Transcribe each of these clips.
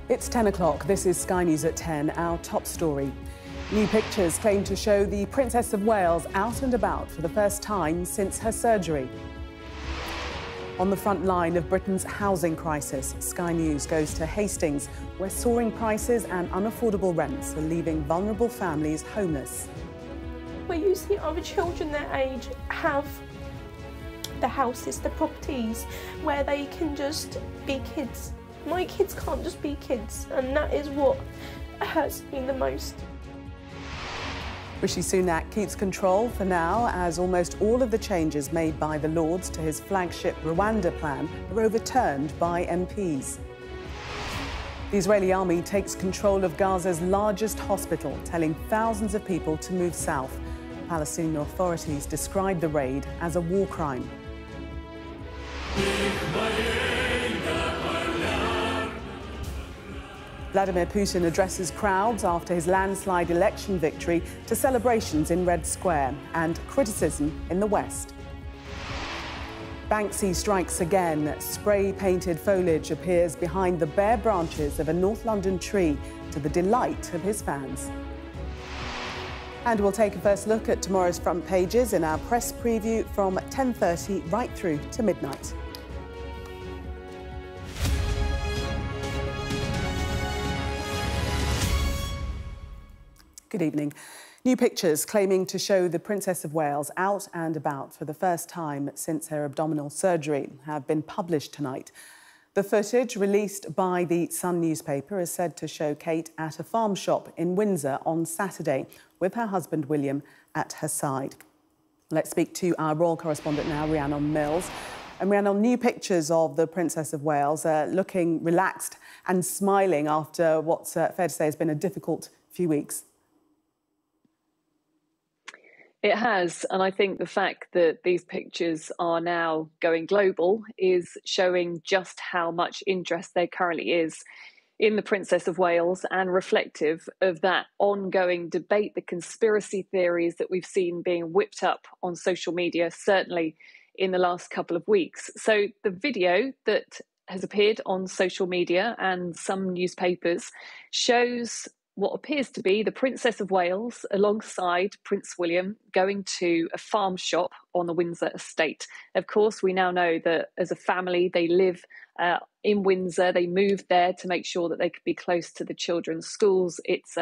It's 10 o'clock. This is Sky News at 10, our top story. New pictures claim to show the Princess of Wales out and about for the first time since her surgery. On the front line of Britain's housing crisis, Sky News goes to Hastings, where soaring prices and unaffordable rents are leaving vulnerable families homeless. Where you see other children their age have the houses, the properties, where they can just be kids. My kids can't just be kids, and that is what hurts me the most. Rishi Sunak keeps control for now, as almost all of the changes made by the Lords to his flagship Rwanda plan are overturned by MPs. The Israeli army takes control of Gaza's largest hospital, telling thousands of people to move south. Palestinian authorities describe the raid as a war crime. Vladimir Putin addresses crowds after his landslide election victory to celebrations in Red Square and criticism in the West. Banksy strikes again. Spray-painted foliage appears behind the bare branches of a North London tree to the delight of his fans. And we'll take a first look at tomorrow's front pages in our press preview from 10:30 right through to midnight. Good evening. New pictures claiming to show the Princess of Wales out and about for the first time since her abdominal surgery have been published tonight. The footage, released by the Sun newspaper, is said to show Kate at a farm shop in Windsor on Saturday, with her husband William at her side. Let's speak to our royal correspondent now, Rhiannon Mills. And Rhiannon, new pictures of the Princess of Wales looking relaxed and smiling after what's fair to say has been a difficult few weeks. It has, and I think the fact that these pictures are now going global is showing just how much interest there currently is in the Princess of Wales, and reflective of that ongoing debate, the conspiracy theories that we've seen being whipped up on social media, certainly in the last couple of weeks. So the video that has appeared on social media and some newspapers shows what appears to be the Princess of Wales alongside Prince William going to a farm shop on the Windsor estate. Of course, we now know that as a family, they live in Windsor. They moved there to make sure that they could be close to the children's schools. It's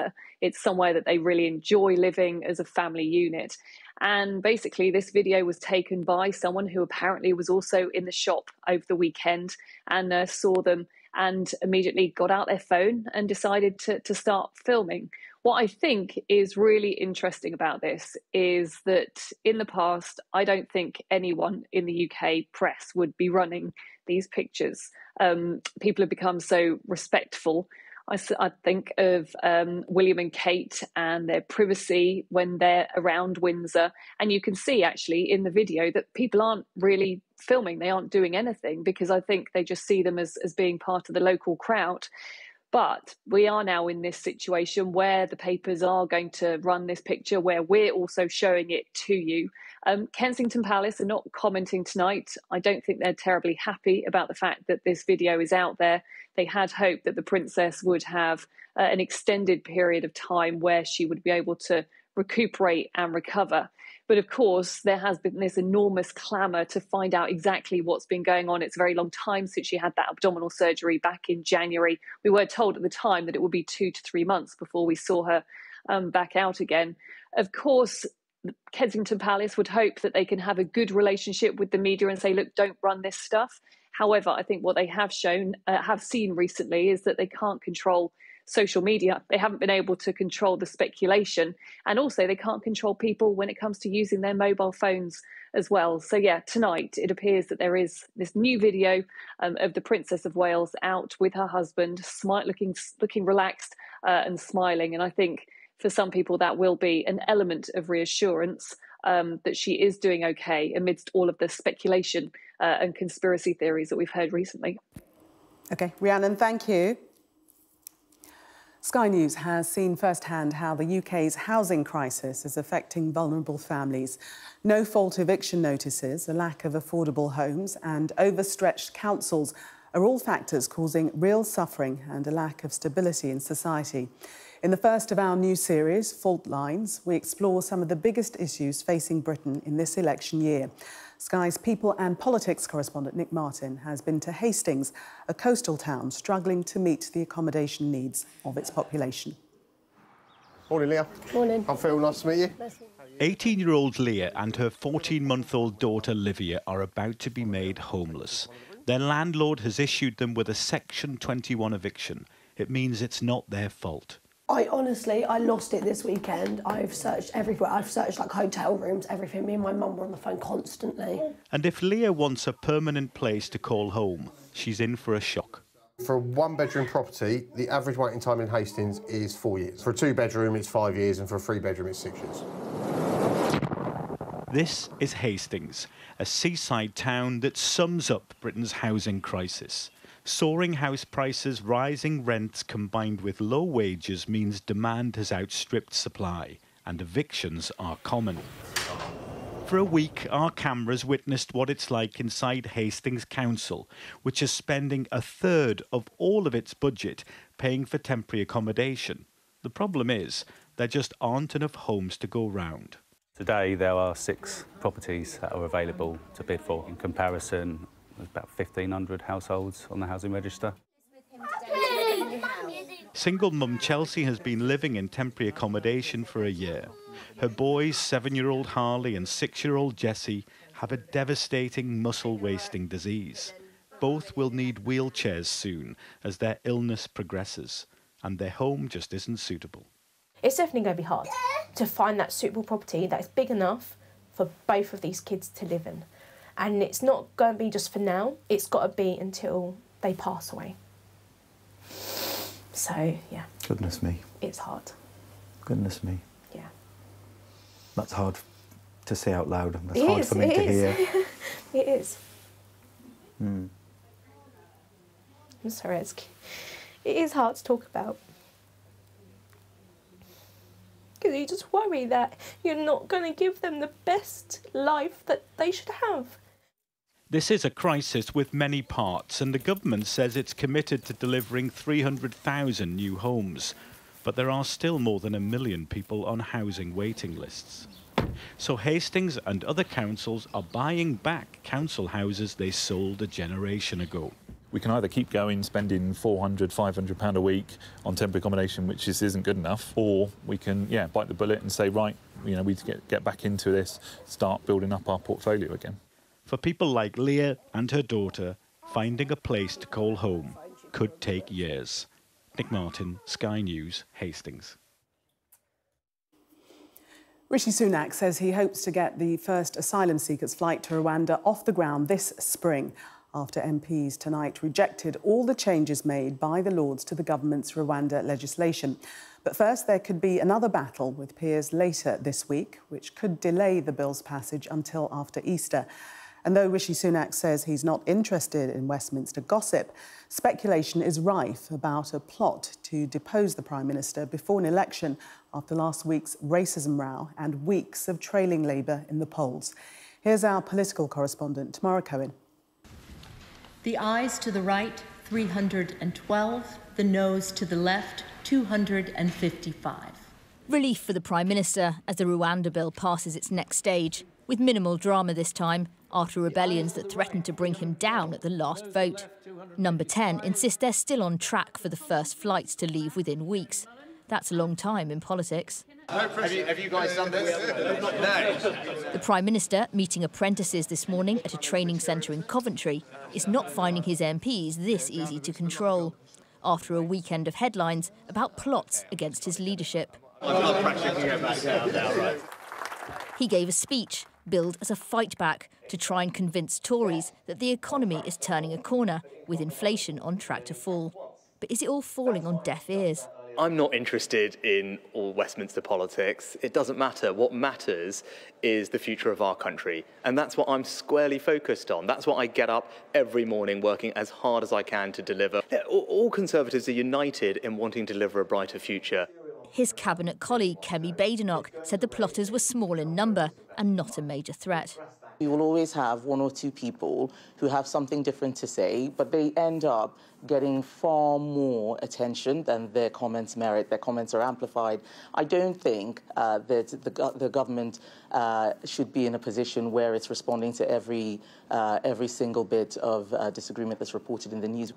somewhere that they really enjoy living as a family unit. And basically, this video was taken by someone who apparently was also in the shop over the weekend and saw them and immediately got out their phone and decided to start filming. What I think is really interesting about this is that in the past, I don't think anyone in the UK press would be running these pictures. People have become so respectful. I think of William and Kate and their privacy when they're around Windsor. And you can see actually in the video that people aren't really filming. They aren't doing anything because I think they just see them as being part of the local crowd. But we are now in this situation where the papers are going to run this picture, where we're also showing it to you. Kensington Palace are not commenting tonight. I don't think they're terribly happy about the fact that this video is out there. They had hoped that the princess would have an extended period of time where she would be able to recuperate and recover. But of course, there has been this enormous clamour to find out exactly what's been going on. It's a very long time since she had that abdominal surgery back in January. We were told at the time that it would be 2 to 3 months before we saw her back out again. Of course, Kensington Palace would hope that they can have a good relationship with the media and say, look, don't run this stuff. However, I think what they have seen recently is that they can't control social media. They haven't been able to control the speculation, and also they can't control people when it comes to using their mobile phones as well. So yeah, tonight it appears that there is this new video of the Princess of Wales out with her husband, looking relaxed and smiling. And I think for some people that will be an element of reassurance that she is doing okay amidst all of the speculation and conspiracy theories that we've heard recently. OK, Rhiannon, thank you. Sky News has seen firsthand how the UK's housing crisis is affecting vulnerable families. No-fault eviction notices, a lack of affordable homes and overstretched councils are all factors causing real suffering and a lack of stability in society. In the first of our new series, Fault Lines, we explore some of the biggest issues facing Britain in this election year. Sky's people and politics correspondent Nick Martin has been to Hastings, a coastal town struggling to meet the accommodation needs of its population. Morning, Leah. Morning. I'm Phil, nice to meet you. 18-year-old Leah and her 14-month-old daughter Livia are about to be made homeless. Their landlord has issued them with a Section 21 eviction. It means it's not their fault. I lost it this weekend. I've searched everywhere. I've searched like hotel rooms, everything. Me and my mum were on the phone constantly. And if Leah wants a permanent place to call home, she's in for a shock. For a one-bedroom property, the average waiting time in Hastings is 4 years. For a two-bedroom, it's 5 years, and for a three-bedroom, it's 6 years. This is Hastings, a seaside town that sums up Britain's housing crisis. Soaring house prices, rising rents combined with low wages means demand has outstripped supply, and evictions are common. For a week, our cameras witnessed what it's like inside Hastings Council, which is spending a third of all of its budget paying for temporary accommodation. The problem is, there just aren't enough homes to go round. Today, there are 6 properties that are available to bid for. In comparison, there's about 1,500 households on the housing register. Single mum Chelsea has been living in temporary accommodation for a year. Her boys, 7-year-old Harley and 6-year-old Jessie, have a devastating muscle-wasting disease. Both will need wheelchairs soon as their illness progresses, and their home just isn't suitable. It's definitely going to be hard to find that suitable property that is big enough for both of these kids to live in. And it's not going to be just for now, it's got to be until they pass away. So, yeah. Goodness me. It's hard. Goodness me. Yeah. That's hard to say out loud. That's hard for me to hear. It is. Mm. I'm sorry, it is hard to talk about. Because you just worry that you're not going to give them the best life that they should have. This is a crisis with many parts, and the government says it's committed to delivering 300,000 new homes. But there are still more than 1 million people on housing waiting lists. So Hastings and other councils are buying back council houses they sold a generation ago. We can either keep going, spending £400, £500 a week on temporary accommodation, which just isn't good enough, or we can, bite the bullet and say, right, we need to get back into this, start building up our portfolio again. For people like Leah and her daughter, finding a place to call home could take years. Nick Martin, Sky News, Hastings. Rishi Sunak says he hopes to get the first asylum seekers' flight to Rwanda off the ground this spring, after MPs tonight rejected all the changes made by the Lords to the government's Rwanda legislation. But first, there could be another battle with peers later this week, which could delay the bill's passage until after Easter. And though Rishi Sunak says he's not interested in Westminster gossip, speculation is rife about a plot to depose the Prime Minister before an election after last week's racism row and weeks of trailing Labour in the polls. Here's our political correspondent, Tamara Cohen. The ayes to the right, 312. The noes to the left, 255. Relief for the Prime Minister as the Rwanda bill passes its next stage, with minimal drama this time, after rebellions that threatened to bring him down at the last vote. Number 10 insist they're still on track for the first flights to leave within weeks. That's a long time in politics. Have you guys done this? No. The Prime Minister, meeting apprentices this morning at a training centre in Coventry, is not finding his MPs this easy to control, after a weekend of headlines about plots against his leadership. He gave a speech, billed as a fight back, to try and convince Tories that the economy is turning a corner, with inflation on track to fall. But is it all falling on deaf ears? I'm not interested in all Westminster politics. It doesn't matter. What matters is the future of our country. And that's what I'm squarely focused on. That's what I get up every morning working as hard as I can to deliver. All Conservatives are united in wanting to deliver a brighter future. His cabinet colleague, Kemi Badenoch, said the plotters were small in number and not a major threat. We will always have one or two people who have something different to say, but they end up getting far more attention than their comments merit. Their comments are amplified. I don't think that the government should be in a position where it's responding to every single bit of disagreement that's reported in the news.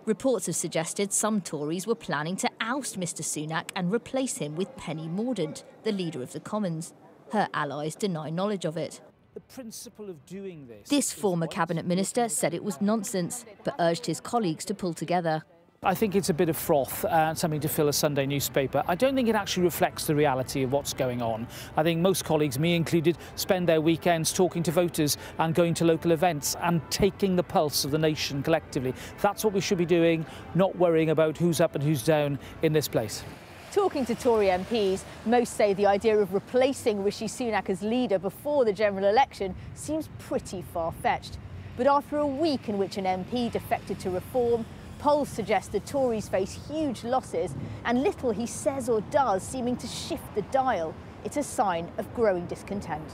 Reports have suggested some Tories were planning to oust Mr Sunak and replace him with Penny Mordaunt, the leader of the Commons. Her allies deny knowledge of it. The principle of doing this former cabinet minister said it was nonsense, but urged his colleagues to pull together. I think it's a bit of froth and something to fill a Sunday newspaper. I don't think it actually reflects the reality of what's going on. I think most colleagues, me included, spend their weekends talking to voters and going to local events and taking the pulse of the nation collectively. That's what we should be doing, not worrying about who's up and who's down in this place. Talking to Tory MPs, most say the idea of replacing Rishi Sunak as leader before the general election seems pretty far-fetched. But after a week in which an MP defected to Reform, polls suggest the Tories face huge losses and little he says or does seeming to shift the dial. It's a sign of growing discontent.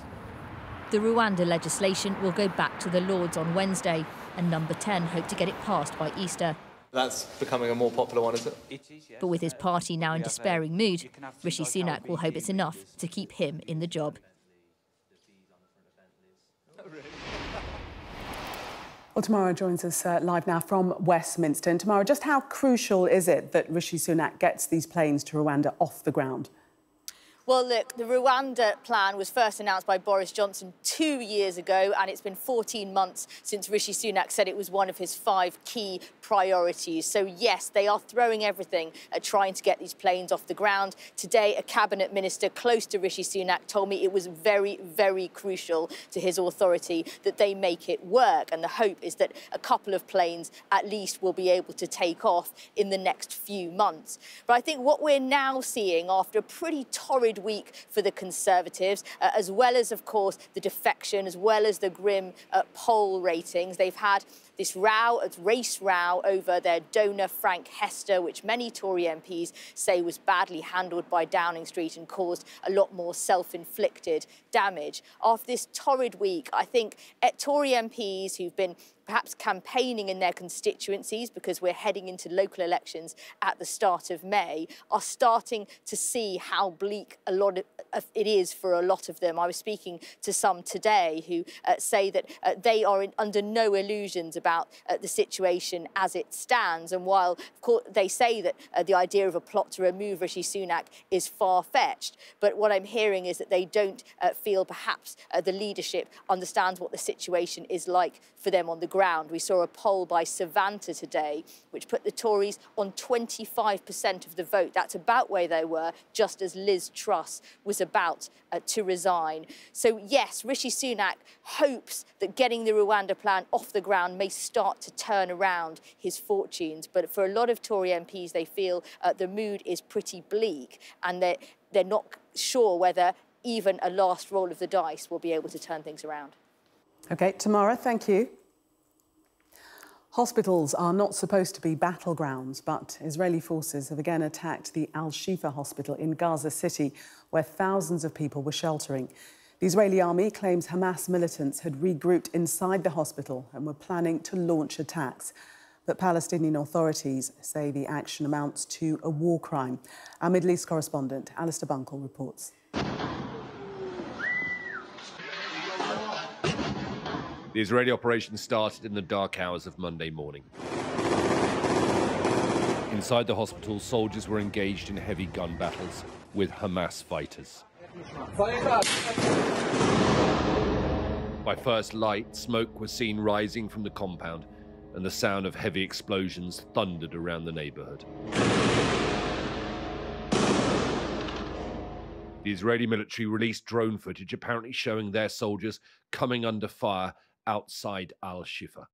The Rwanda legislation will go back to the Lords on Wednesday, and Number 10 hope to get it passed by Easter. That's becoming a more popular one, is it? It is, yes. But with his party now in despairing mood, Rishi Sunak will hope it's enough to keep him in the job. Well, Tamara joins us live now from Westminster. And Tamara, just how crucial is it that Rishi Sunak gets these planes to Rwanda off the ground? Well, look, the Rwanda plan was first announced by Boris Johnson 2 years ago, and it's been 14 months since Rishi Sunak said it was one of his 5 key priorities. So, yes, they are throwing everything at trying to get these planes off the ground. Today, a cabinet minister close to Rishi Sunak told me it was very, very crucial to his authority that they make it work. And the hope is that a couple of planes at least will be able to take off in the next few months. But I think what we're now seeing after a pretty torrid week for the Conservatives, as well as, of course, the defection, as well as the grim poll ratings. They've had this race row over their donor, Frank Hester, which many Tory MPs say was badly handled by Downing Street and caused a lot more self-inflicted damage. After this torrid week, I think Tory MPs who've been perhaps campaigning in their constituencies, because we're heading into local elections at the start of May, are starting to see how bleak a lot of it is for a lot of them. I was speaking to some today who say that they are under no illusions about the situation as it stands. And while, of course, they say that the idea of a plot to remove Rishi Sunak is far-fetched, but what I'm hearing is that they don't feel perhaps the leadership understands what the situation is like for them on the ground. We saw a poll by Savanta today which put the Tories on 25% of the vote. That's about where they were just as Liz Truss was about to resign. So yes, Rishi Sunak hopes that getting the Rwanda plan off the ground may start to turn around his fortunes. But for a lot of Tory MPs, they feel the mood is pretty bleak and they're not sure whether even a last roll of the dice will be able to turn things around. OK, Tamara, thank you. Hospitals are not supposed to be battlegrounds, but Israeli forces have again attacked the Al-Shifa hospital in Gaza City, where thousands of people were sheltering. The Israeli army claims Hamas militants had regrouped inside the hospital and were planning to launch attacks. But Palestinian authorities say the action amounts to a war crime. Our Middle East correspondent, Alistair Bunkle, reports. The Israeli operation started in the dark hours of Monday morning. Inside the hospital, soldiers were engaged in heavy gun battles with Hamas fighters. By first light, smoke was seen rising from the compound, and the sound of heavy explosions thundered around the neighborhood. The Israeli military released drone footage apparently showing their soldiers coming under fire outside Al-Shifa.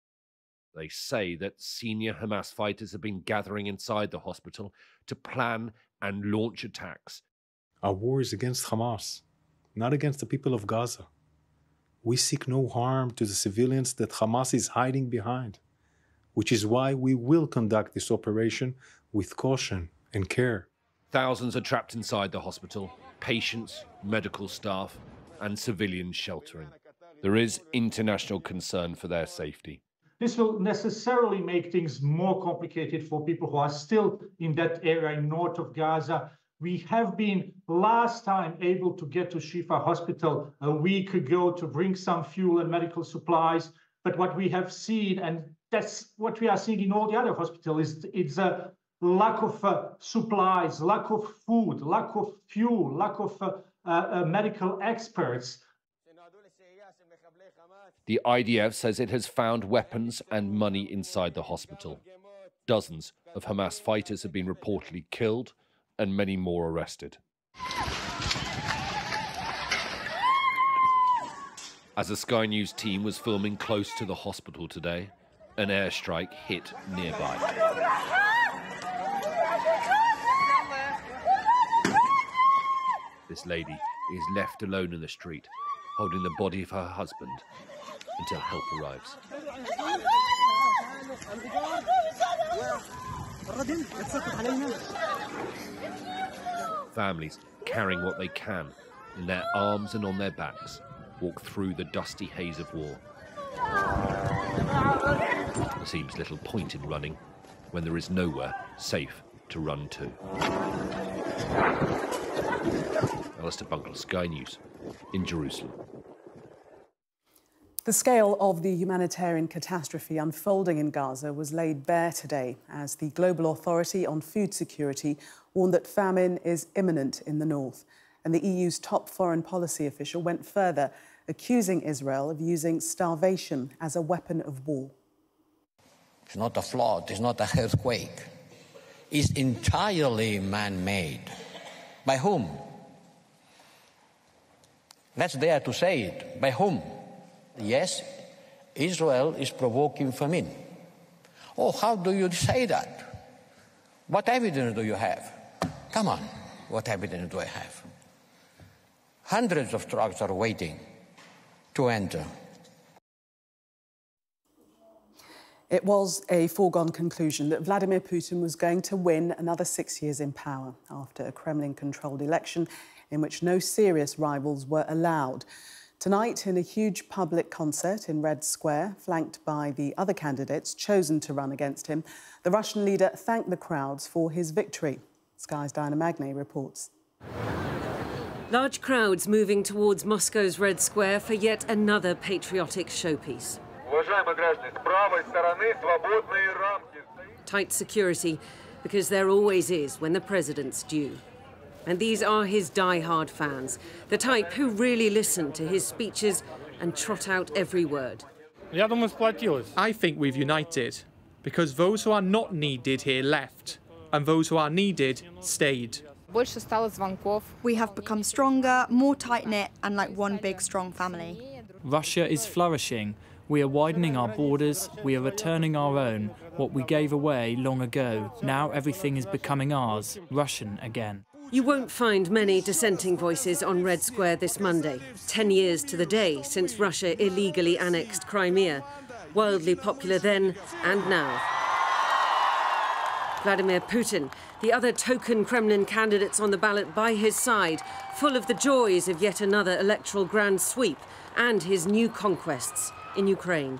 They say that senior Hamas fighters have been gathering inside the hospital to plan and launch attacks. Our war is against Hamas, not against the people of Gaza. We seek no harm to the civilians that Hamas is hiding behind, which is why we will conduct this operation with caution and care. Thousands are trapped inside the hospital, patients, medical staff, and civilians sheltering. There is international concern for their safety. This will necessarily make things more complicated for people who are still in that area north of Gaza. We have been last time able to get to Shifa Hospital a week ago to bring some fuel and medical supplies. But what we have seen, and that's what we are seeing in all the other hospitals, it's a lack of supplies, lack of food, lack of fuel, lack of medical experts. The IDF says it has found weapons and money inside the hospital. Dozens of Hamas fighters have been reportedly killed and many more arrested. As a Sky News team was filming close to the hospital today, an airstrike hit nearby. This lady is left alone in the street, holding the body of her husband until help arrives. Families carrying what they can in their arms and on their backs walk through the dusty haze of war. There seems little point in running when there is nowhere safe to run to. Alistair Bunkle, Sky News, in Jerusalem. The scale of the humanitarian catastrophe unfolding in Gaza was laid bare today as the Global Authority on Food Security warned that famine is imminent in the north. And the EU's top foreign policy official went further, accusing Israel of using starvation as a weapon of war. It's not a flood, it's not an earthquake. It's entirely man-made. By whom? Let's dare to say it. By whom? Yes, Israel is provoking famine. Oh, how do you say that? What evidence do you have? Come on, what evidence do I have? Hundreds of trucks are waiting to enter. It was a foregone conclusion that Vladimir Putin was going to win another 6 years in power after a Kremlin-controlled election in which no serious rivals were allowed. Tonight, in a huge public concert in Red Square, flanked by the other candidates chosen to run against him, the Russian leader thanked the crowds for his victory. Sky's Diana Magnay reports. Large crowds moving towards Moscow's Red Square for yet another patriotic showpiece. Tight security, because there always is when the president's due. And these are his die-hard fans, the type who really listen to his speeches and trot out every word. I think we've united, because those who are not needed here left, and those who are needed stayed. We have become stronger, more tight-knit, and like one big, strong family. Russia is flourishing. We are widening our borders, we are returning our own, what we gave away long ago. Now everything is becoming ours, Russian again. You won't find many dissenting voices on Red Square this Monday, 10 years to the day since Russia illegally annexed Crimea. Wildly popular then and now. Vladimir Putin, the other token Kremlin candidates on the ballot by his side, full of the joys of yet another electoral grand sweep and his new conquests in Ukraine.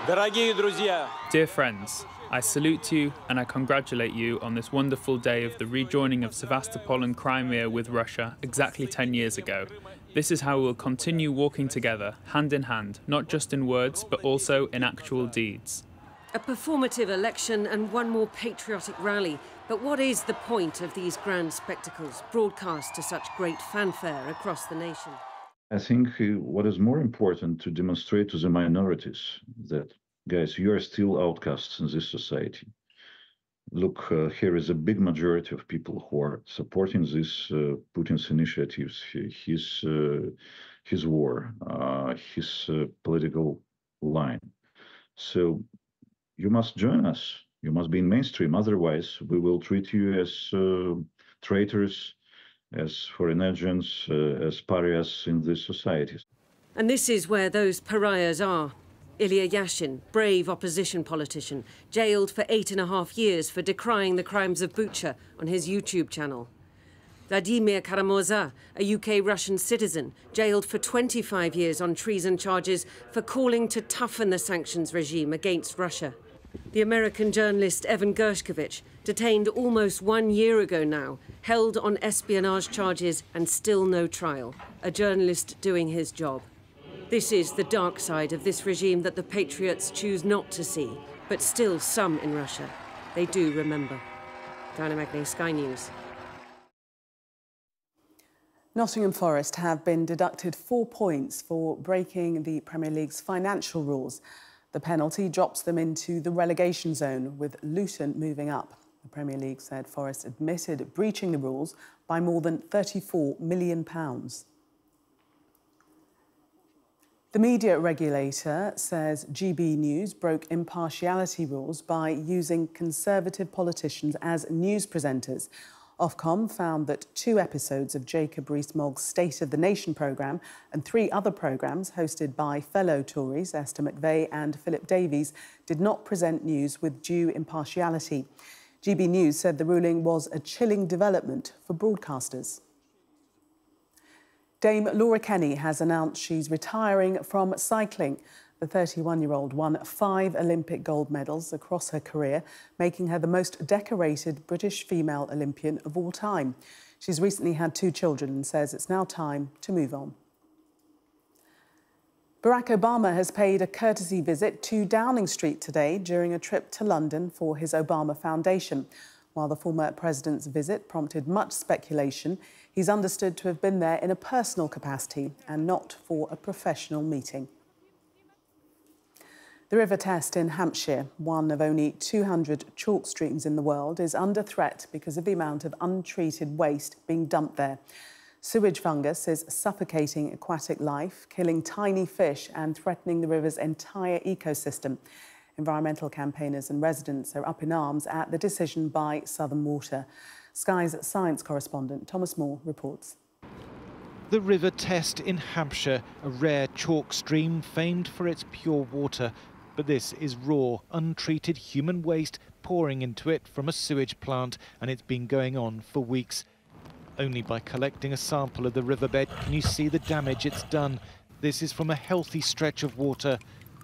Dear friends, I salute you and I congratulate you on this wonderful day of the rejoining of Sevastopol and Crimea with Russia exactly 10 years ago. This is how we will continue walking together, hand in hand, not just in words, but also in actual deeds. A performative election and one more patriotic rally. But what is the point of these grand spectacles, broadcast to such great fanfare across the nation? I think what is more important to demonstrate to the minorities that, guys, you are still outcasts in this society. Look, here is a big majority of people who are supporting this Putin's initiatives, his war, his political line. So you must join us. You must be in mainstream. Otherwise, we will treat you as traitors, as foreign agents, as pariahs in these societies. And this is where those pariahs are. Ilya Yashin, brave opposition politician, jailed for 8.5 years for decrying the crimes of Bucha on his YouTube channel. Vladimir Kara-Murza, a UK-Russian citizen, jailed for 25 years on treason charges for calling to toughen the sanctions regime against Russia. The American journalist Evan Gershkovich, detained almost 1 year ago now, held on espionage charges and still no trial. A journalist doing his job. This is the dark side of this regime that the patriots choose not to see, but still some in Russia, they do remember. Diana Magnay, Sky News. Nottingham Forest have been deducted 4 points for breaking the Premier League's financial rules. The penalty drops them into the relegation zone, with Luton moving up. The Premier League said Forest admitted breaching the rules by more than £34 million. The media regulator says GB News broke impartiality rules by using Conservative politicians as news presenters. Ofcom found that 2 episodes of Jacob Rees-Mogg's State of the Nation programme and 3 other programmes hosted by fellow Tories Esther McVey and Philip Davies did not present news with due impartiality. GB News said the ruling was a chilling development for broadcasters. Dame Laura Kenny has announced she's retiring from cycling. The 31-year-old won 5 Olympic gold medals across her career, making her the most decorated British female Olympian of all time. She's recently had 2 children and says it's now time to move on. Barack Obama has paid a courtesy visit to Downing Street today during a trip to London for his Obama Foundation. While the former president's visit prompted much speculation, he's understood to have been there in a personal capacity and not for a professional meeting. The River Test in Hampshire, one of only 200 chalk streams in the world, is under threat because of the amount of untreated waste being dumped there. Sewage fungus is suffocating aquatic life, killing tiny fish and threatening the river's entire ecosystem. Environmental campaigners and residents are up in arms at the decision by Southern Water. Sky's science correspondent Thomas Moore reports. The River Test in Hampshire, a rare chalk stream famed for its pure water. But this is raw, untreated human waste pouring into it from a sewage plant, and it's been going on for weeks. Only by collecting a sample of the riverbed can you see the damage it's done. This is from a healthy stretch of water.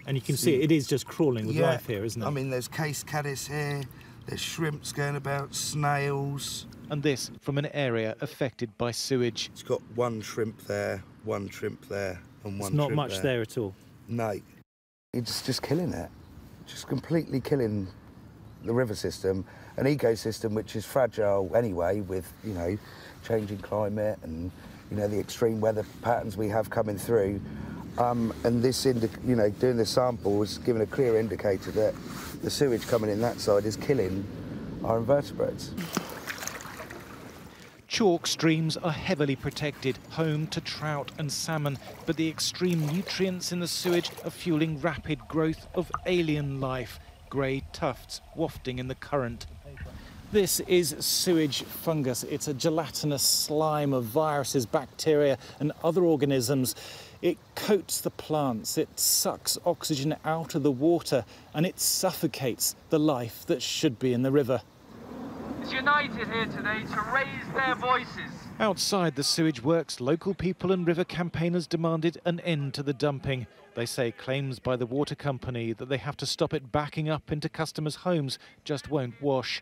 And you can see it is just crawling with life here, isn't it? I mean, there's case caddis here, there's shrimps going about, snails. And this from an area affected by sewage. It's got 1 shrimp there, 1 shrimp there, and 1 shrimp there. Not much there at all. No. It's just killing it. Just completely killing the river system, an ecosystem which is fragile anyway with, you know, changing climate and, you know, the extreme weather patterns we have coming through. And this, you know, doing the sample was giving a clear indicator that the sewage coming in that side is killing our invertebrates. Chalk streams are heavily protected, home to trout and salmon, but the extreme nutrients in the sewage are fueling rapid growth of alien life, grey tufts wafting in the current. This is sewage fungus. It's a gelatinous slime of viruses, bacteria and other organisms. It coats the plants, it sucks oxygen out of the water, and it suffocates the life that should be in the river. Is united here today to raise their voices. Outside the sewage works, local people and river campaigners demanded an end to the dumping. They say claims by the water company that they have to stop it backing up into customers' homes just won't wash.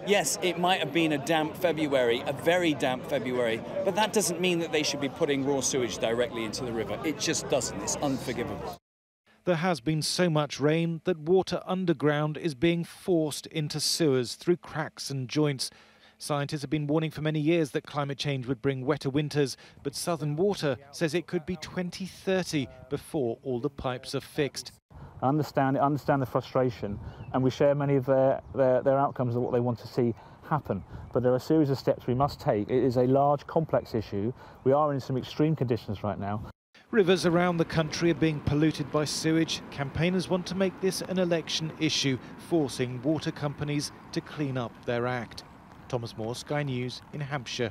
Yes, it might have been a damp February, a very damp February, but that doesn't mean that they should be putting raw sewage directly into the river. It just doesn't. It's unforgivable. There has been so much rain that water underground is being forced into sewers through cracks and joints. Scientists have been warning for many years that climate change would bring wetter winters, but Southern Water says it could be 2030 before all the pipes are fixed. I understand the frustration, and we share many of their outcomes of what they want to see happen. But there are a series of steps we must take. It is a large, complex issue. We are in some extreme conditions right now. Rivers around the country are being polluted by sewage. Campaigners want to make this an election issue, forcing water companies to clean up their act. Thomas Moore, Sky News in Hampshire.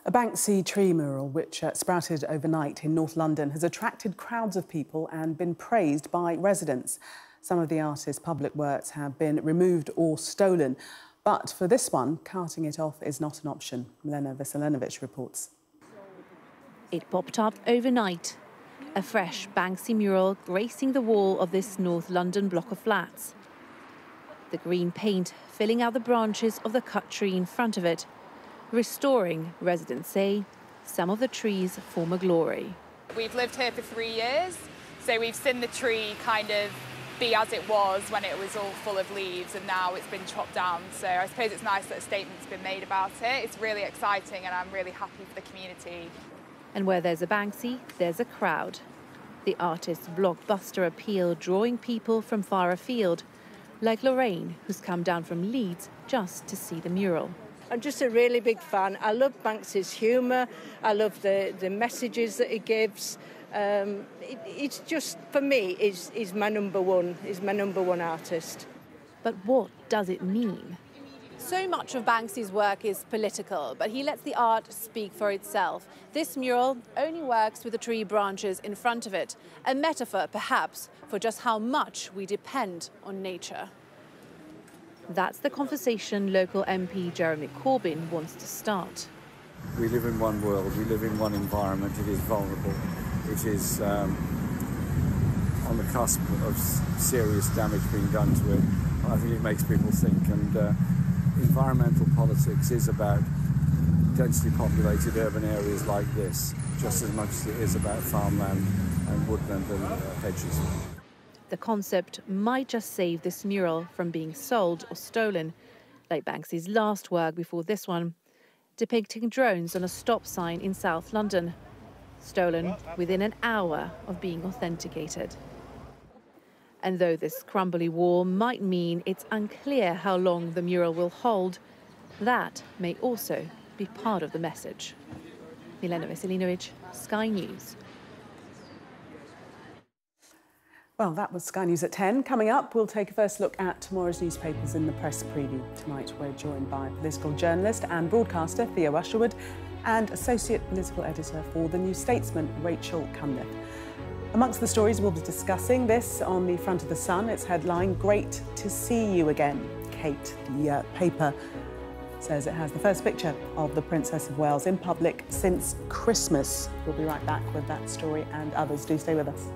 A Banksy tree mural, which sprouted overnight in North London, has attracted crowds of people and been praised by residents. Some of the artist's public works have been removed or stolen. But for this one, carting it off is not an option. Milena Veselinovic reports. It popped up overnight. A fresh Banksy mural gracing the wall of this North London block of flats. The green paint filling out the branches of the cut tree in front of it, restoring, residents say, some of the tree's former glory. We've lived here for 3 years, so we've seen the tree kind of be as it was when it was all full of leaves, and now it's been chopped down. So I suppose it's nice that a statement's been made about it. It's really exciting, and I'm really happy for the community. And where there's a Banksy, there's a crowd. The artist's blockbuster appeal drawing people from far afield, like Lorraine, who's come down from Leeds just to see the mural. I'm just a really big fan. I love Banksy's humour. I love the messages that he gives. It's just, for me, is my number one. Is my number one artist. But what does it mean? So much of Banksy's work is political, but he lets the art speak for itself. This mural only works with the tree branches in front of it, a metaphor, perhaps, for just how much we depend on nature. That's the conversation local MP Jeremy Corbyn wants to start. We live in one world, we live in one environment, it is vulnerable, it is on the cusp of serious damage being done to it. I think it makes people think, and environmental politics is about densely populated urban areas like this, just as much as it is about farmland and woodland and hedges. The concept might just save this mural from being sold or stolen, like Banksy's last work before this one, depicting drones on a stop sign in South London, stolen within an hour of being authenticated. And though this crumbly wall might mean it's unclear how long the mural will hold, that may also be part of the message. Milena Veselinovic, Sky News. Well, that was Sky News at 10. Coming up, we'll take a first look at tomorrow's newspapers in the press preview. Tonight, we're joined by political journalist and broadcaster Theo Usherwood and associate political editor for The New Statesman, Rachel Cunliffe. Amongst the stories we'll be discussing, this on the front of The Sun, its headline, "Great to see you again." Kate, the paper, says it has the first picture of the Princess of Wales in public since Christmas. We'll be right back with that story and others. Do stay with us.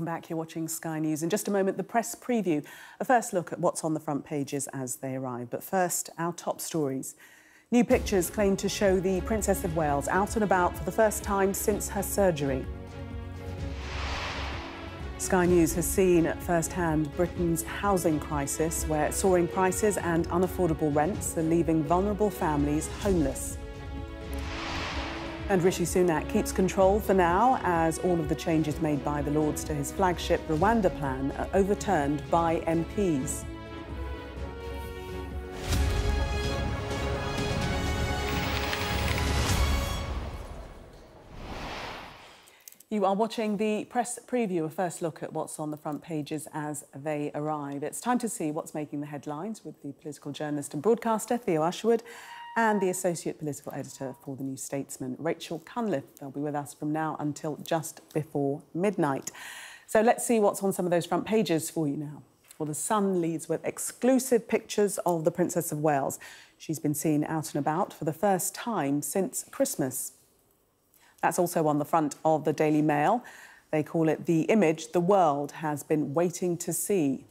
welcome back. You're watching Sky News. In just a moment, the press preview. A first look at what's on the front pages as they arrive. But first, our top stories. New pictures claim to show the Princess of Wales out and about for the first time since her surgery. Sky News has seen firsthand Britain's housing crisis, where soaring prices and unaffordable rents are leaving vulnerable families homeless. And Rishi Sunak keeps control for now, as all of the changes made by the Lords to his flagship Rwanda plan are overturned by MPs. You are watching the press preview, a first look at what's on the front pages as they arrive. It's time to see what's making the headlines with the political journalist and broadcaster Theo Usherwood and the associate political editor for The New Statesman, Rachel Cunliffe. They'll be with us from now until just before midnight. So let's see what's on some of those front pages for you now. Well, The Sun leads with exclusive pictures of the Princess of Wales. She's been seen out and about for the first time since Christmas. That's also on the front of the Daily Mail. They call it the image the world has been waiting to see.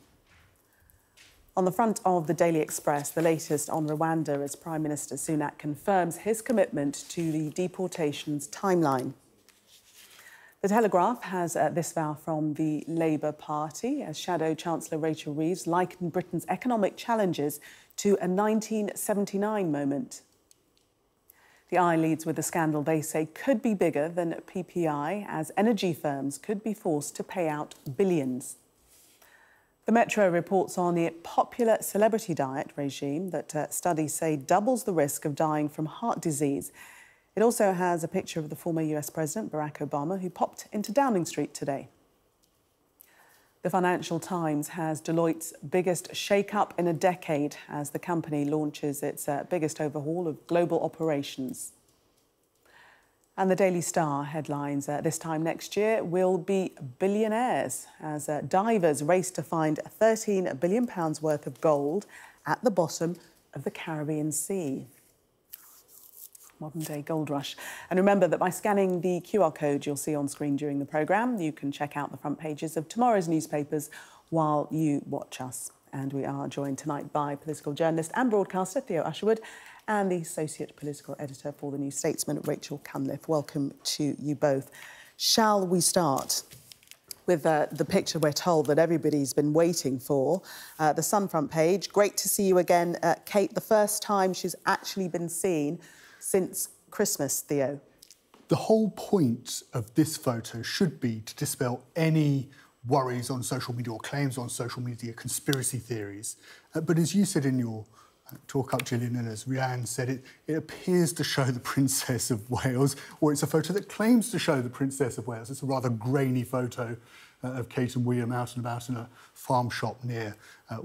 On the front of the Daily Express, the latest on Rwanda as Prime Minister Sunak confirms his commitment to the deportations timeline. The Telegraph has this vow from the Labour Party as Shadow Chancellor Rachel Reeves likened Britain's economic challenges to a 1979 moment. The Eye leads with a scandal they say could be bigger than PPI, as energy firms could be forced to pay out billions. The Metro reports on the popular celebrity diet regime that studies say doubles the risk of dying from heart disease. It also has a picture of the former US President Barack Obama, who popped into Downing Street today. The Financial Times has Deloitte's biggest shake-up in a decade as the company launches its biggest overhaul of global operations. And the Daily Star headlines, this time next year, we'll be billionaires as divers race to find £13 billion worth of gold at the bottom of the Caribbean Sea. Modern-day gold rush. And remember that by scanning the QR code you'll see on screen during the programme, you can check out the front pages of tomorrow's newspapers while you watch us. And we are joined tonight by political journalist and broadcaster Theo Usherwood and the associate political editor for The New Statesman, Rachel Cunliffe. Welcome to you both. Shall we start with the picture we're told that everybody's been waiting for? The Sun front page. Great to see you again, Kate. The first time she's actually been seen since Christmas, Theo. The whole point of this photo should be to dispel any worries on social media or claims on social media, conspiracy theories. But as you said in your talk up, Gillian, and as Rhiannon said, it appears to show the Princess of Wales, or it's a photo that claims to show the Princess of Wales. It's a rather grainy photo of Kate and William out and about in a farm shop near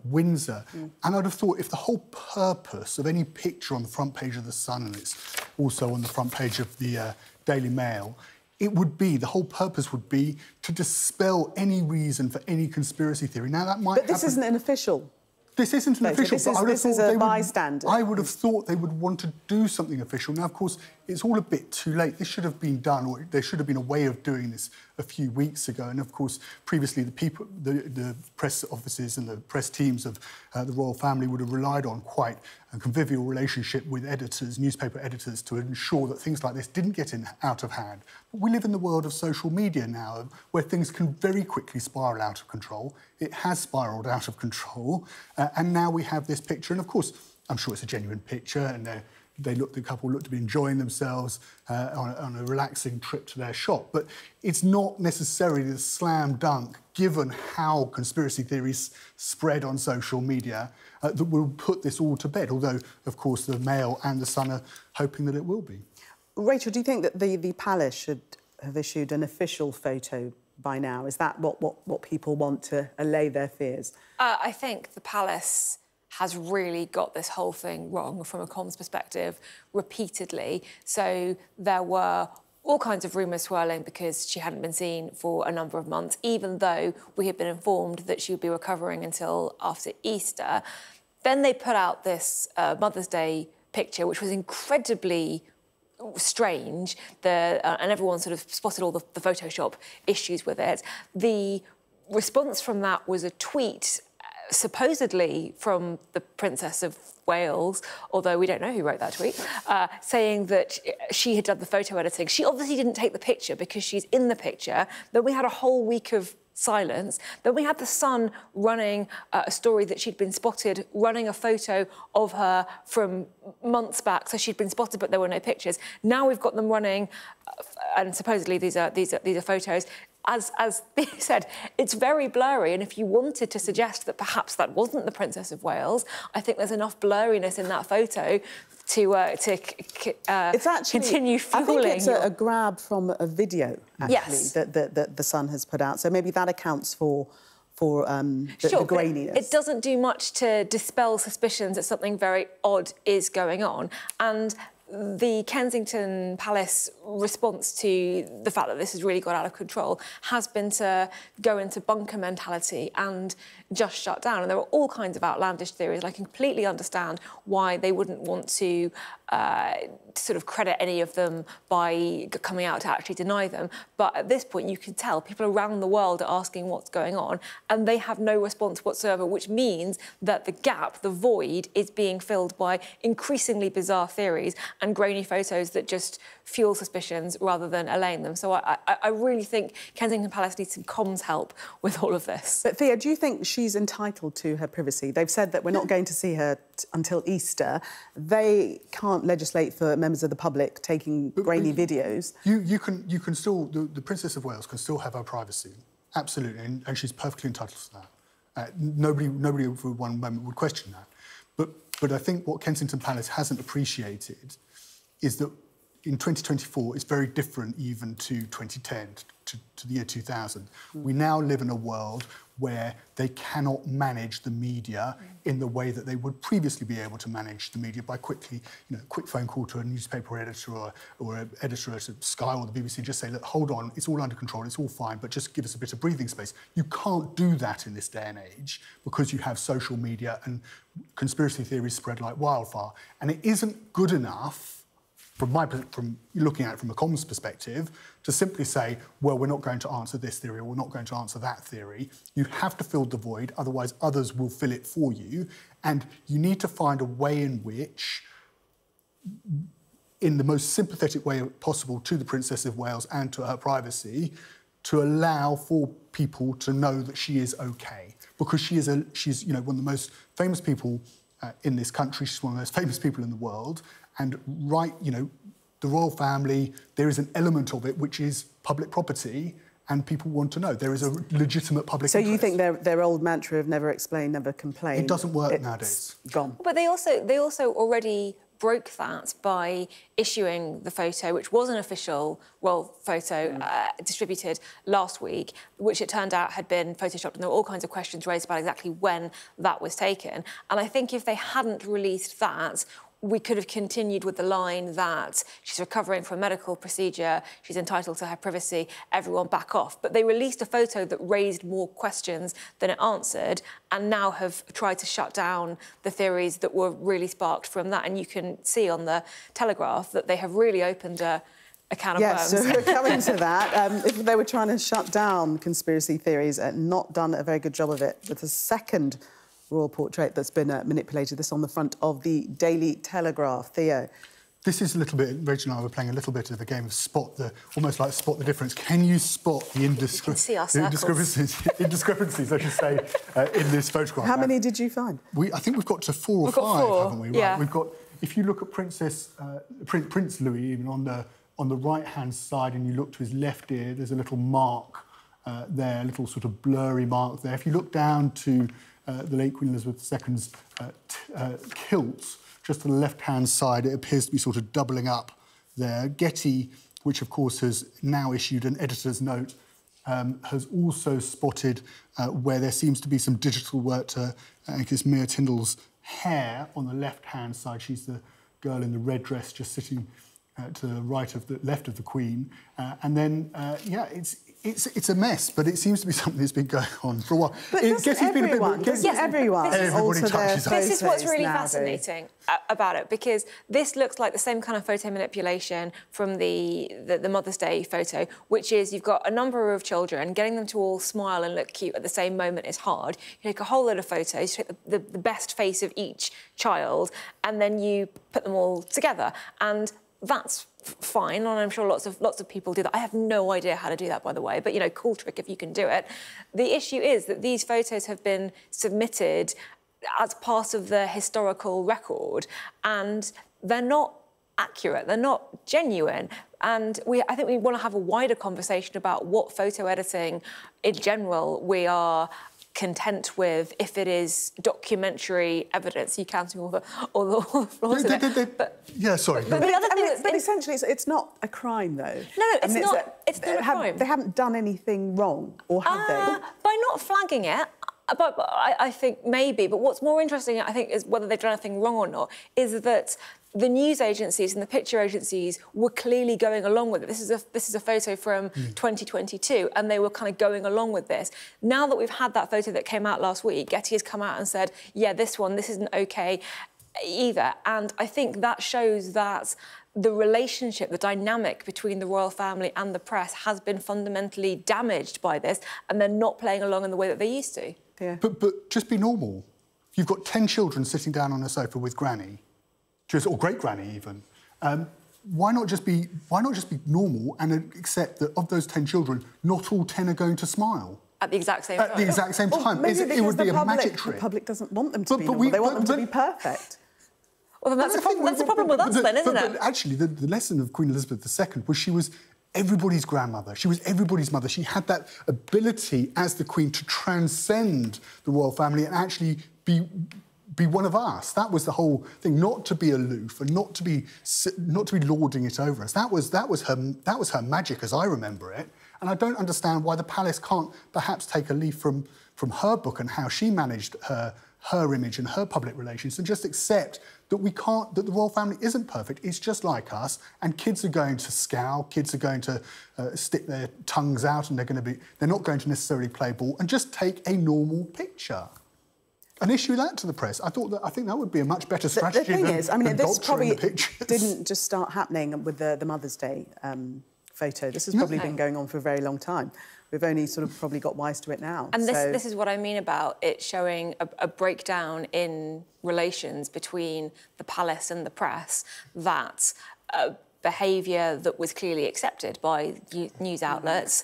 Windsor. And I'd have thought if the whole purpose of any picture on the front page of The Sun, and it's also on the front page of the Daily Mail, the whole purpose would be to dispel any reason for any conspiracy theory. Now, that might But this isn't an official. This isn't an official. This is a bystander. I would have thought they would want to do something official. Now, of course, it's all a bit too late. This should have been done, or there should have been a way of doing this a few weeks ago. And of course, previously, the press offices and the press teams of the royal family would have relied on quite a convivial relationship with editors, newspaper editors, to ensure that things like this didn't get out of hand. But we live in the world of social media now, where things can very quickly spiral out of control. It has spiraled out of control, and now we have this picture. And of course, I'm sure it's a genuine picture, and the couple look to be enjoying themselves on a relaxing trip to their shop. But it's not necessarily the slam dunk, given how conspiracy theories spread on social media, that will put this all to bed, although, of course, the Mail and the Sun are hoping that it will be. Rachel, do you think that the palace should have issued an official photo by now? Is that what people want to allay their fears? I think the palace has really got this whole thing wrong from a comms perspective repeatedly. So there were all kinds of rumours swirling because she hadn't been seen for a number of months, even though we had been informed that she would be recovering until after Easter. Then they put out this Mother's Day picture, which was incredibly strange, and everyone sort of spotted all the Photoshop issues with it. The response from that was a tweet supposedly from the Princess of Wales, although we don't know who wrote that tweet, saying that she had done the photo editing. She obviously didn't take the picture because she's in the picture. Then we had a whole week of silence. Then we had The Sun running a story that she'd been spotted running a photo of her from months back. So she'd been spotted, but there were no pictures. Now we've got them running, and supposedly these are photos. As they said, it's very blurry, and if you wanted to suggest that perhaps that wasn't the Princess of Wales, I think there's enough blurriness in that photo to continue fueling. I think it's a grab from a video, actually, yes, that The Sun has put out. So maybe that accounts for the graininess. It doesn't do much to dispel suspicions that something very odd is going on. And the Kensington Palace response to the fact that this has really got out of control has been to go into bunker mentality and just shut down. And there are all kinds of outlandish theories. I completely understand why they wouldn't want to sort of credit any of them by coming out to actually deny them. But at this point, you can tell people around the world are asking what's going on, and they have no response whatsoever, which means that the gap, the void, is being filled by increasingly bizarre theories and grainy photos that just fuel suspicions rather than allaying them. So I really think Kensington Palace needs some comms help with all of this. But Thea, do you think she's entitled to her privacy? They've said that we're not going to see her until Easter. They can't legislate for members of the public taking grainy videos. You can still, the Princess of Wales can still have her privacy, absolutely, and she's perfectly entitled to that. Nobody for one moment would question that. But I think what Kensington Palace hasn't appreciated is that in 2024, it's very different even to 2010, to the year 2000. We now live in a world where they cannot manage the media in the way that they would previously be able to manage the media by quickly, quick phone call to a newspaper editor or an editor at Sky or the BBC, just say, look, hold on, it's all under control, it's all fine, but just give us a bit of breathing space. You can't do that in this day and age because you have social media and conspiracy theories spread like wildfire. And it isn't good enough from looking at it from a comms perspective, to simply say, well, we're not going to answer this theory or we're not going to answer that theory. You have to fill the void, otherwise others will fill it for you. And you need to find a way in which, in the most sympathetic way possible to the Princess of Wales and to her privacy, to allow for people to know that she is okay. Because she's one of the most famous people in this country. She's one of the most famous people in the world. And the royal family, there is an element of it which is public property, and people want to know. There is a legitimate public interest. So you think their old mantra of never explain, never complain? It doesn't work nowadays. Gone. But they also already broke that by issuing the photo, which was an official royal photo distributed last week, which it turned out had been photoshopped, and there were all kinds of questions raised about exactly when that was taken. And I think if they hadn't released that, we could have continued with the line that she's recovering from a medical procedure, she's entitled to her privacy, everyone back off. But they released a photo that raised more questions than it answered, and now have tried to shut down the theories that were really sparked from that. And you can see on the Telegraph that they have really opened a can of worms. Yes, so we're coming to that. If they were trying to shut down conspiracy theories, not done a very good job of it. With a second royal portrait that's been manipulated, this on the front of the Daily Telegraph. Theo. This is a little bit, Rachel and I were playing a little bit of a game of almost like spot the difference. Can you spot the indiscrepancies, I should say, in this photograph? How many did you find? I think we've got to four or five, haven't we? Yeah. Right. We've got, if you look at Prince Louis, even on the right-hand side, and you look to his left ear, there's a little mark there, a little sort of blurry mark there. If you look down to the late Queen Elizabeth II's kilt, just to the left-hand side, it appears to be sort of doubling up there. Getty, which of course has now issued an editor's note, has also spotted where there seems to be some digital work to Angus Mia Tyndall's hair on the left-hand side. She's the girl in the red dress just sitting to the left of the Queen. And then, It's a mess, but it seems to be something that's been going on for a while. But everyone touches This is what's really nowadays. fascinating about it, because this looks like the same kind of photo manipulation from the Mother's Day photo, which is you've got a number of children, getting them to all smile and look cute at the same moment is hard. You take a whole load of photos, you take the best face of each child, and then you put them all together. And that's fine, and I'm sure lots of people do that. I have no idea how to do that, by the way, but, you know, cool trick if you can do it. The issue is that these photos have been submitted as part of the historical record, and they're not accurate, they're not genuine. And I think we want to have a wider conversation about what photo editing in general we are content with, if it is documentary evidence. You counting all the flaws in it. Yeah, sorry. But the other thing but essentially, it's not a crime, though. No, it's not. It's not a crime. They haven't done anything wrong, or have they? By not flagging it. But I think maybe. But what's more interesting, I think, is whether they've done anything wrong or not, is that the news agencies and the picture agencies were clearly going along with it. This is a photo from 2022, and they were kind of going along with this. Now that we've had that photo that came out last week, Getty has come out and said, yeah, this isn't OK either. And I think that shows that the relationship, the dynamic between the royal family and the press has been fundamentally damaged by this, and they're not playing along in the way that they used to. Yeah. But just be normal. You've got 10 children sitting down on a sofa with Granny, or great Granny even. Why not just be normal and accept that of those 10 children, not all 10 are going to smile? At the exact same time. At the exact same time. It would be a magic trick. The public doesn't want them to be normal. They want them to be perfect. Well, then that's the problem with us, then, isn't it? But actually, the lesson of Queen Elizabeth II was she was everybody's grandmother. She was everybody's mother. She had that ability as the Queen to transcend the royal family and actually be one of us. That was the whole thing, not to be aloof and not to be lording it over us. That was her magic, as I remember it. And I don't understand why the palace can't perhaps take a leaf from her book and how she managed her image and her public relations, and just accept that that the royal family isn't perfect. It's just like us, and kids are going to scowl, kids are going to stick their tongues out, and they're not going to necessarily play ball, and just take a normal picture and issue that to the press. I think that would be a much better strategy. The thing is, I mean, this probably pictures. didn't just start happening with the Mother's Day photo. This has probably been going on for a very long time. We've only sort of probably got wise to it now. And this is what I mean about it showing a breakdown in relations between the palace and the press, that behaviour that was clearly accepted by news outlets,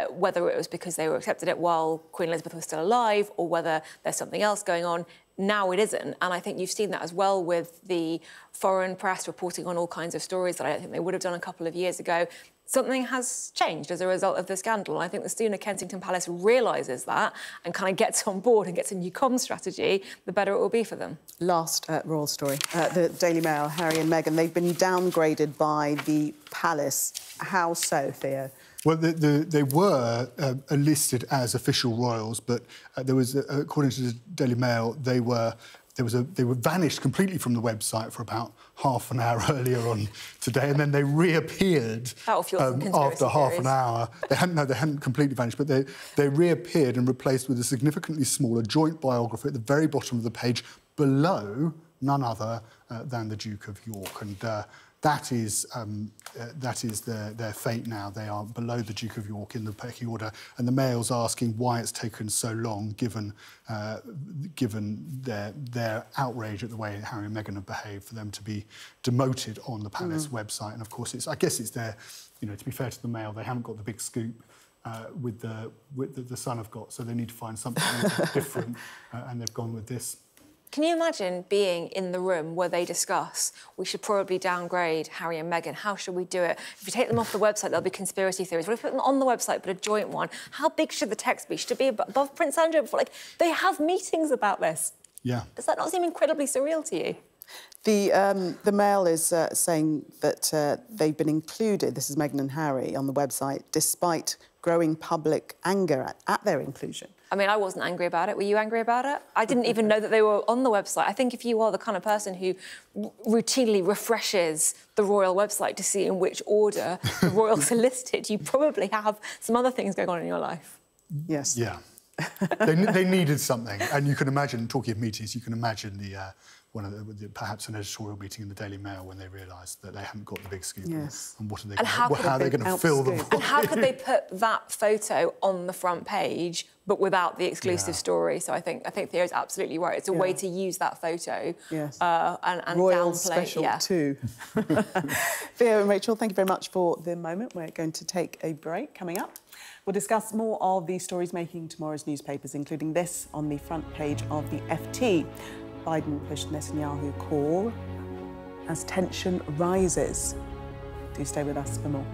whether it was because they were accepted it while Queen Elizabeth was still alive or whether there's something else going on. Now it isn't, and I think you've seen that as well with the foreign press reporting on all kinds of stories that I don't think they would have done a couple of years ago. Something has changed as a result of the scandal. And I think the sooner Kensington Palace realises that and kind of gets on board and gets a new comms strategy, the better it will be for them. Last royal story. The Daily Mail, Harry and Meghan, they've been downgraded by the palace. How so, Theo? Well, they were listed as official royals, but there was, according to the Daily Mail, they were vanished completely from the website for about half an hour earlier on today, and then they reappeared after half an hour. They hadn't completely vanished, but they reappeared and replaced with a significantly smaller joint biography at the very bottom of the page, below none other than the Duke of York, and that is their fate now. They are below the Duke of York in the pecking order, and the Mail's asking why it's taken so long, given their outrage at the way Harry and Meghan have behaved, for them to be demoted on the palace website. And of course, I guess it's their, to be fair to the Mail, they haven't got the big scoop with the Sun have got, so they need to find something different, and they've gone with this. Can you imagine being in the room where they discuss, we should probably downgrade Harry and Meghan, how should we do it? If you take them off the website, there'll be conspiracy theories. What if we put them on the website, but a joint one? How big should the text be? Should it be above Prince Andrew? They have meetings about this. Yeah. Does that not seem incredibly surreal to you? The Mail is saying that they've been included, this is Meghan and Harry, on the website, despite growing public anger at their inclusion. I mean, I wasn't angry about it. Were you angry about it? I didn't even know that they were on the website. I think if you are the kind of person who routinely refreshes the royal website to see in which order the royals are listed, you probably have some other things going on in your life. Yes. Yeah. they needed something, and you can imagine, talking of meetings, you can imagine perhaps an editorial meeting in the Daily Mail when they realised that they hadn't got the big scoop. Yes. And what are they? How are they going to fill the void? And how could they put that photo on the front page but without the exclusive story? So I think Theo's absolutely right. It's a way to use that photo and Royal downplay. Special 2. Theo and Rachel, thank you very much for the moment. We're going to take a break. Coming up, we'll discuss more of the stories making tomorrow's newspapers, including this on the front page of the FT. Biden pushed Netanyahu call as tension rises. Do stay with us for more.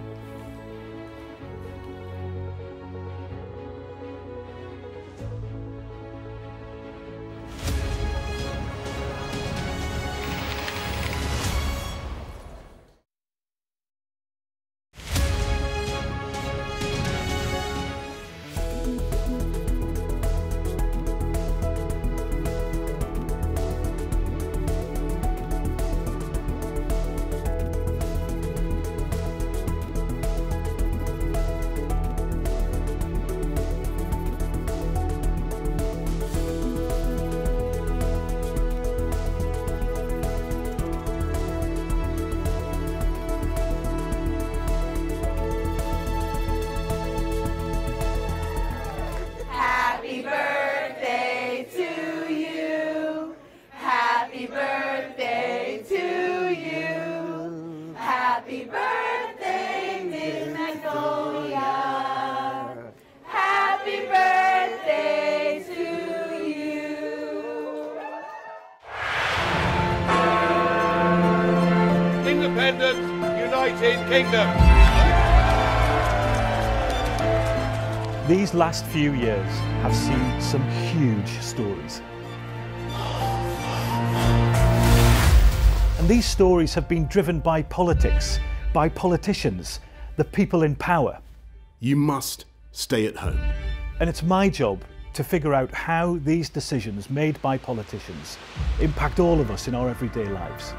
These last few years have seen some huge stories. And these stories have been driven by politics, by politicians, the people in power. You must stay at home. And it's my job to figure out how these decisions made by politicians impact all of us in our everyday lives.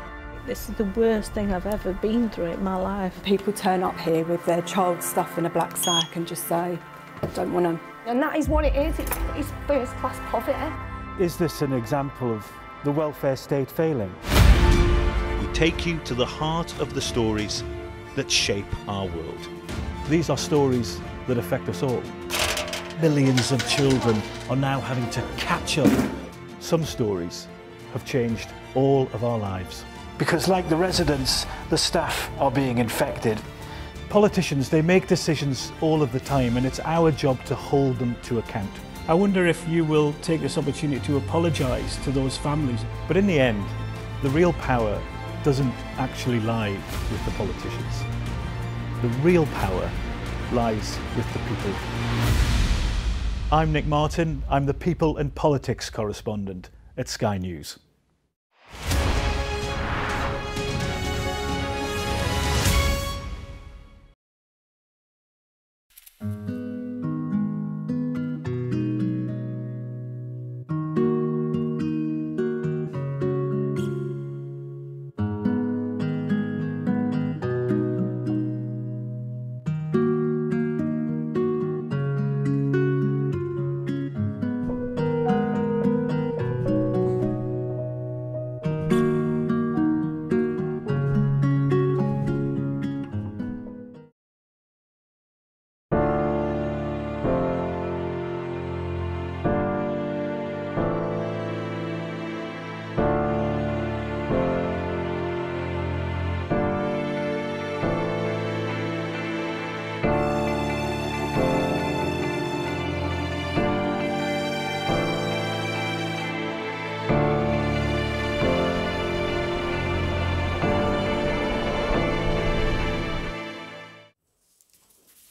This is the worst thing I've ever been through in my life. People turn up here with their child stuff in a black sack and just say, I don't want to. And that is what it is. It's first-class poverty. Is this an example of the welfare state failing? We take you to the heart of the stories that shape our world. These are stories that affect us all. Millions of children are now having to catch up. Some stories have changed all of our lives. Because like the residents, the staff are being infected. Politicians, they make decisions all of the time, and it's our job to hold them to account. I wonder if you will take this opportunity to apologise to those families. But in the end, the real power doesn't actually lie with the politicians. The real power lies with the people. I'm Nick Martin. I'm the People and Politics correspondent at Sky News.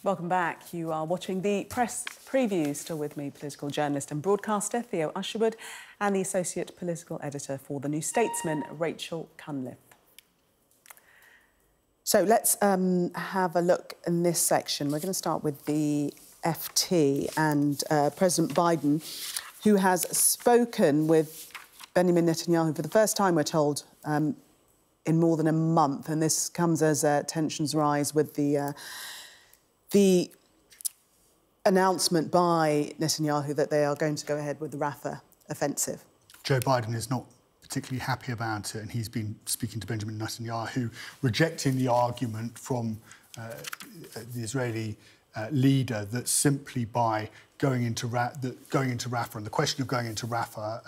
Welcome back. You are watching the press preview. Still with me, political journalist and broadcaster Theo Usherwood and the associate political editor for The New Statesman, Rachel Cunliffe. So let's have a look in this section. We're going to start with the FT and President Biden, who has spoken with Benjamin Netanyahu for the first time, we're told, in more than a month. And this comes as tensions rise with the announcement by Netanyahu that they are going to go ahead with the Rafah offensive. Joe Biden is not particularly happy about it, and he's been speaking to Benjamin Netanyahu, rejecting the argument from the Israeli leader that simply by going into Rafah, and the question of going into Rafah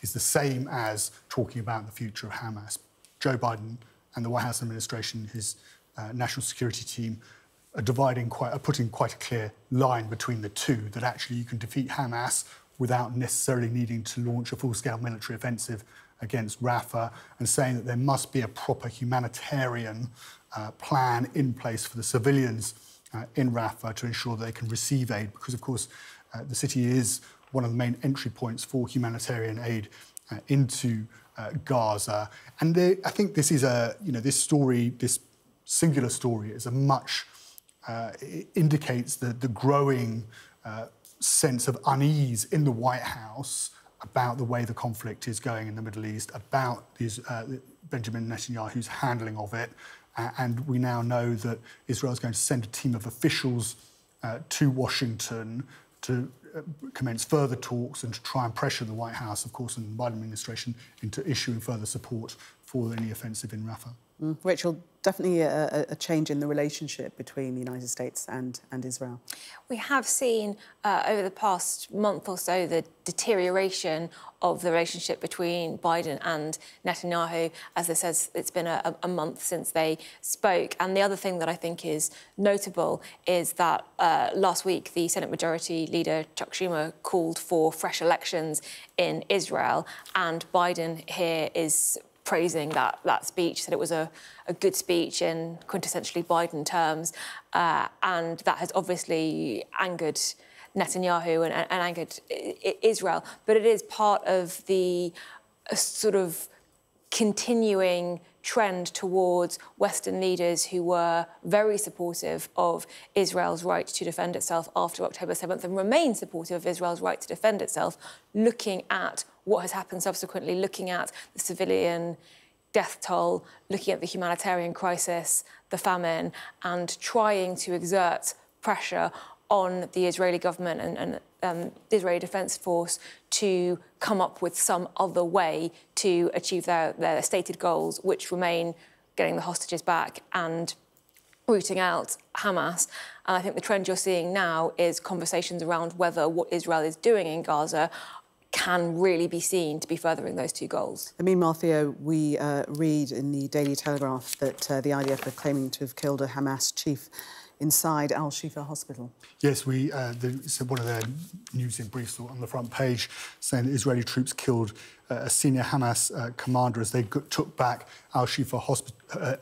is the same as talking about the future of Hamas. Joe Biden and the White House administration, his national security team, are putting quite a clear line between the two, that actually you can defeat Hamas without necessarily needing to launch a full-scale military offensive against Rafah, and saying that there must be a proper humanitarian plan in place for the civilians in Rafah to ensure they can receive aid, because, of course, the city is one of the main entry points for humanitarian aid into Gaza. And I think this is this story, this singular story, is a much indicates the growing sense of unease in the White House about the way the conflict is going in the Middle East, about Benjamin Netanyahu's handling of it. And we now know that Israel is going to send a team of officials to Washington to commence further talks and to try and pressure the White House, of course, and the Biden administration into issuing further support for any offensive in Rafah. Rachel, definitely a change in the relationship between the United States and Israel. We have seen over the past month or so the deterioration of the relationship between Biden and Netanyahu. As I said, it's been a month since they spoke. And the other thing that I think is notable is that last week the Senate Majority Leader Chuck Schumer called for fresh elections in Israel, and Biden here is praising that speech, said it was a good speech in quintessentially Biden terms, and that has obviously angered Netanyahu and angered Israel. But it is part of the sort of continuing trend towards Western leaders who were very supportive of Israel's right to defend itself after October 7th and remain supportive of Israel's right to defend itself, looking at what has happened subsequently, looking at the civilian death toll, looking at the humanitarian crisis, the famine, and trying to exert pressure on the Israeli government and the Israeli Defense Force to come up with some other way to achieve their stated goals, which remain getting the hostages back and rooting out Hamas. And I think the trend you're seeing now is conversations around whether what Israel is doing in Gaza can really be seen to be furthering those two goals. Meanwhile, Theo, we read in the Daily Telegraph that the IDF are claiming to have killed a Hamas chief inside Al-Shifa Hospital. Yes, so one of their news in briefs on the front page saying that Israeli troops killed a senior Hamas commander as they took back Al-Shifa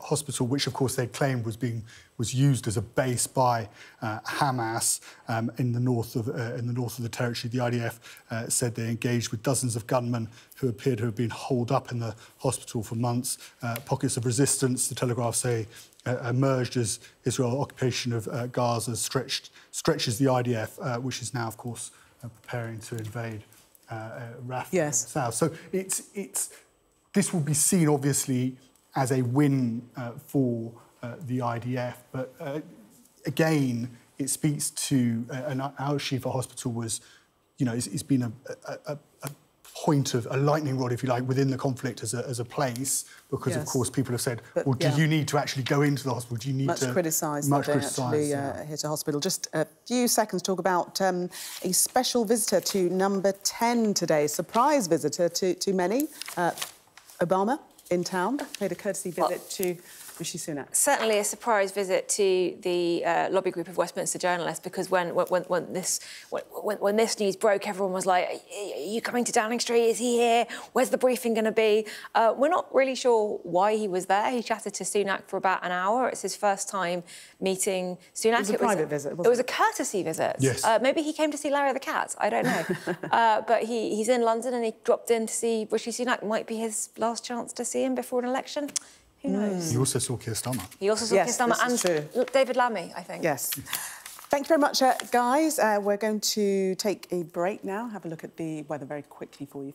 Hospital, which, of course, they claimed was used as a base by Hamas in the north of the territory. The IDF said they engaged with dozens of gunmen who appeared to have been holed up in the hospital for months. Pockets of resistance, the Telegraph say, emerged as Israel occupation of Gaza stretches the IDF, which is now, of course, preparing to invade Rafah in the south. So this will be seen, obviously, as a win for the IDF. But again, it speaks to Al-Shifa Hospital was, it's been a point of a lightning rod, if you like, within the conflict as a place, because of course people have said, well, do you need to actually go into the hospital? Do you need to criticised that they actually hit a hospital? Just a few seconds to talk about a special visitor to number 10 today, surprise visitor to many. Obama in town paid a courtesy visit to Rishi Sunak. Certainly a surprise visit to the lobby group of Westminster journalists, because when this news broke, everyone was like, are you coming to Downing Street? Is he here? Where's the briefing going to be? We're not really sure why he was there. He chatted to Sunak for about an hour. It's his first time meeting Sunak. It was a private visit, wasn't it? It was a courtesy visit. Yes. Maybe he came to see Larry the Cat. I don't know. But he's in London and he dropped in to see Rishi Sunak. Might be his last chance to see him before an election. Who knows? He also saw Keir Starmer. He also saw Keir Starmer and David Lammy, I think. Yes. Thank you very much, guys. We're going to take a break now, have a look at the weather very quickly for you.